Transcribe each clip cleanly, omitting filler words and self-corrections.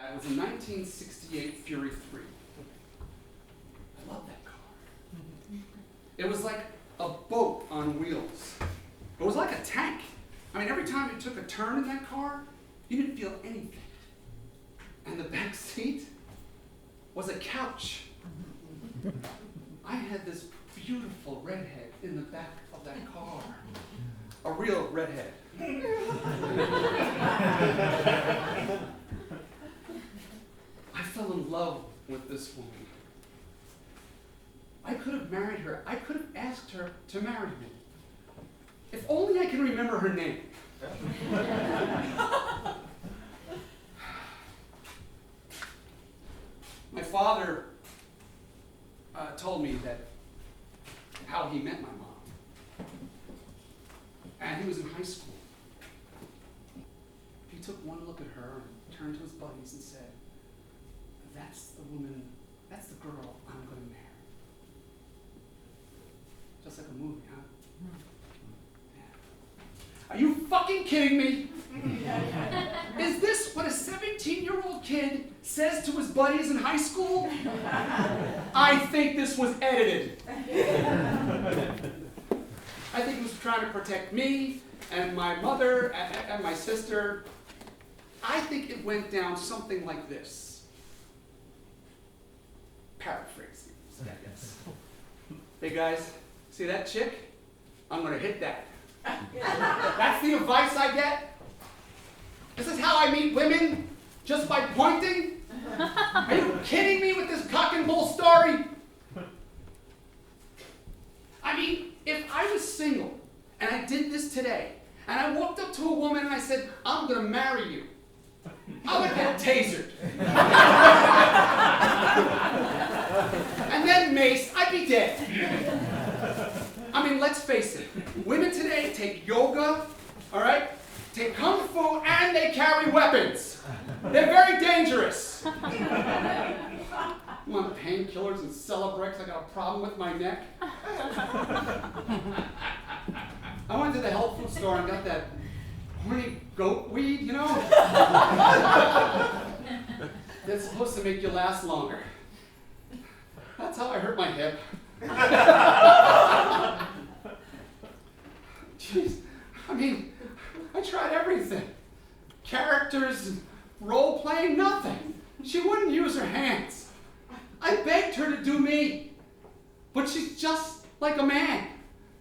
It was a 1968 Fury 3. I love that car. It was like a boat on wheels. It was like a tank. I mean, every time you took a turn in that car, you didn't feel anything. And the back seat was a couch. I had this beautiful redhead in the back of that car. A real redhead. I fell in love with this woman. I could have married her. I could have asked her to marry me. If only I can remember her name. My father told me that how he met my mom. And he was in high school. He took one look at her and turned to his buddies and said, "That's the woman, that's the girl I'm going to marry." Just like a movie, huh? Yeah. Are you fucking kidding me? Is this what a 17-year-old kid says to his buddies in high school? I think this was edited. I think he was trying to protect me and my mother and my sister. I think it went down something like this. Paraphrasing, I guess. Hey guys, see that chick? I'm gonna hit that. That's the advice I get? This is how I meet women? Just by pointing? Are you kidding me with this cock and bull story? I mean, if I was single and I did this today, and I walked up to a woman and I said, "I'm gonna marry you," I would get tasered. And then maced, I'd be dead. I mean, let's face it. Women today take yoga, all right? Take kung fu, and they carry weapons. They're very dangerous. I'm on painkillers and Celebrex. I got a problem with my neck. I went to the health food store and got that horny goat weed, you know? That's supposed to make you last longer. That's how I hurt my hip. Jeez, I mean, I tried everything. Characters, role-playing, nothing. She wouldn't use her hands. I begged her to do me, but she's just like a man.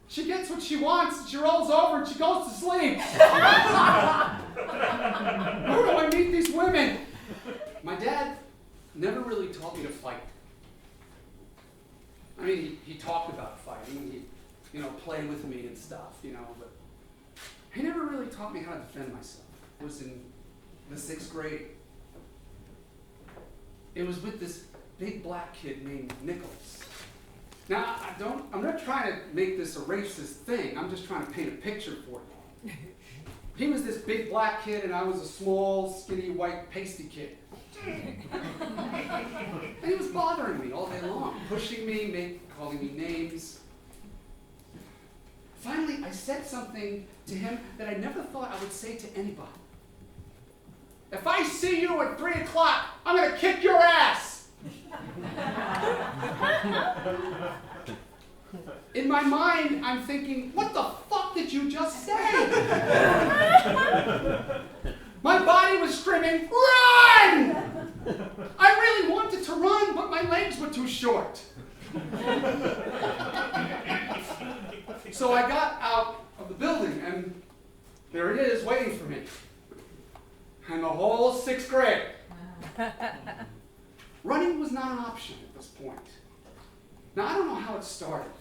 She gets what she wants, she rolls over, and she goes to sleep. Where do I meet these women? My dad never really taught me to fight. I mean, he talked about fighting, he'd, play with me and stuff, but he never really taught me how to defend myself. It was in the 6th grade. It was with this big black kid named Nicholas. Now, I'm not trying to make this a racist thing. I'm just trying to paint a picture for you. He was this big black kid, and I was a small, skinny, white, pasty kid. And he was bothering me all day long, pushing me, calling me names. Finally, I said something to him that I never thought I would say to anybody. "If I see you at 3 o'clock, I'm going to kick your ass." In my mind, I'm thinking, what the fuck did you just say? My body was screaming, "Run!" I really wanted to run, but my legs were too short. So I got out of the building, and there it is waiting for me. And the whole 6th grade. Running was not an option at this point. Now, I don't know how it started,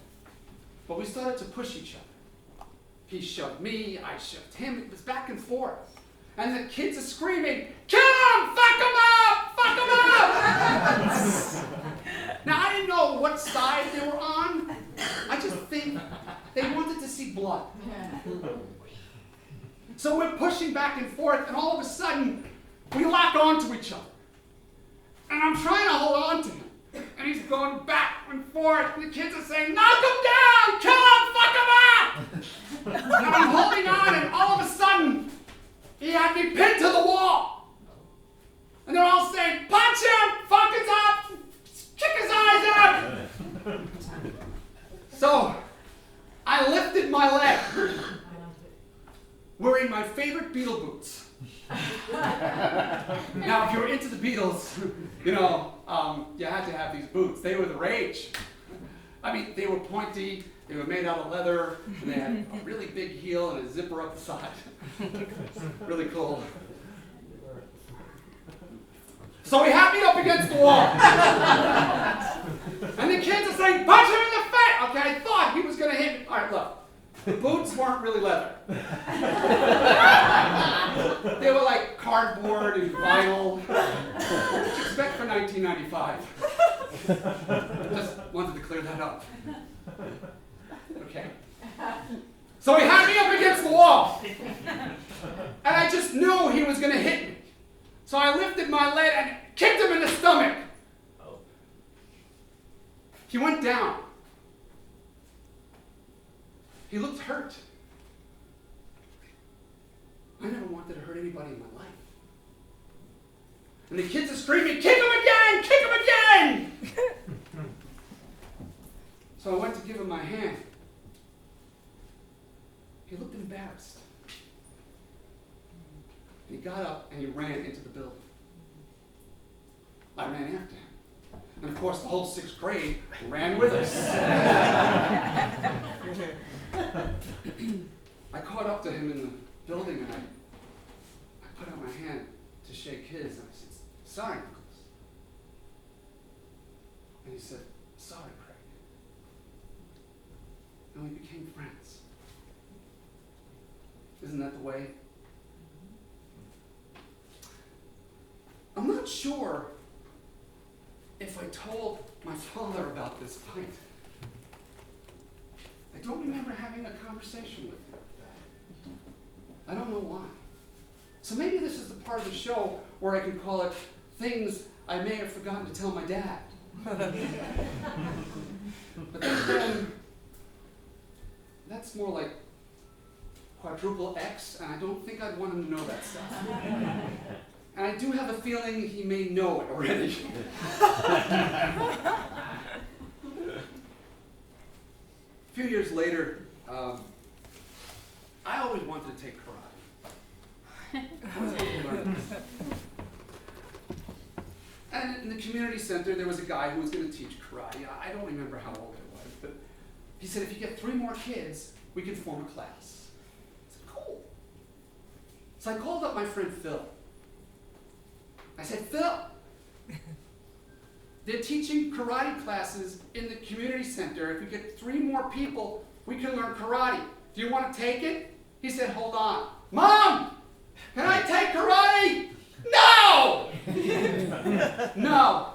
but we started to push each other. He shoved me, I shoved him. It was back and forth. And the kids are screaming, "Kill him! Fuck him up! Fuck him up!" Now, I didn't know what side they were on. I just think they wanted to see blood. So we're pushing back and forth, and all of a sudden, we lock onto each other. And I'm trying to hold on to him. And he's going back and forth, and the kids are saying, "Knock him down! Kill him! Fuck him up!" And I'm holding on, and all of a sudden, he had me pinned to the wall. And they're all saying, punch him, fuck his up, kick his eyes out. So I lifted my leg, wearing my favorite Beatle boots. Now, if you were into the Beatles, you had to have these boots. They were the rage. I mean, they were pointy, they were made out of leather, and they had a really big heel and a zipper up the side. Really cool. So we had me up against the wall. And the kids are saying, punch him in the face! Okay, I thought he was going to hit me. All right, look. The boots weren't really leather. They were like cardboard and vinyl. What did you expect for 1995? Just wanted to clear that up. Okay. So he had me up against the wall. And I just knew he was going to hit me. So I lifted my leg and kicked him in the stomach. He went down. He looked hurt. I never wanted to hurt anybody in my life. And the kids are screaming, kick him again! Kick him again! So I went to give him my hand. He looked embarrassed. And he got up and he ran into the building. I ran after him. And of course, the whole 6th grade ran with us. I caught up to him in the building and I put out my hand to shake his and I said, sorry, Nicholas. And he said, sorry, Craig. And we became friends. Isn't that the way? I'm not sure if I told my father about this fight. I don't remember having a conversation with him. I don't know why. So maybe this is the part of the show where I can call it things I may have forgotten to tell my dad. But then, that's more like quadruple X, and I don't think I'd want him to know that stuff. And I do have a feeling he may know it already. A few years later, I always wanted to take karate. And in the community center, there was a guy who was going to teach karate. I don't remember how old it was, but he said, if you get 3 more kids, we can form a class. I said, cool. So I called up my friend Phil. I said, Phil, they're teaching karate classes in the community center. If we get 3 more people, we can learn karate. Do you want to take it? He said, hold on. Mom, can I take karate? No! No.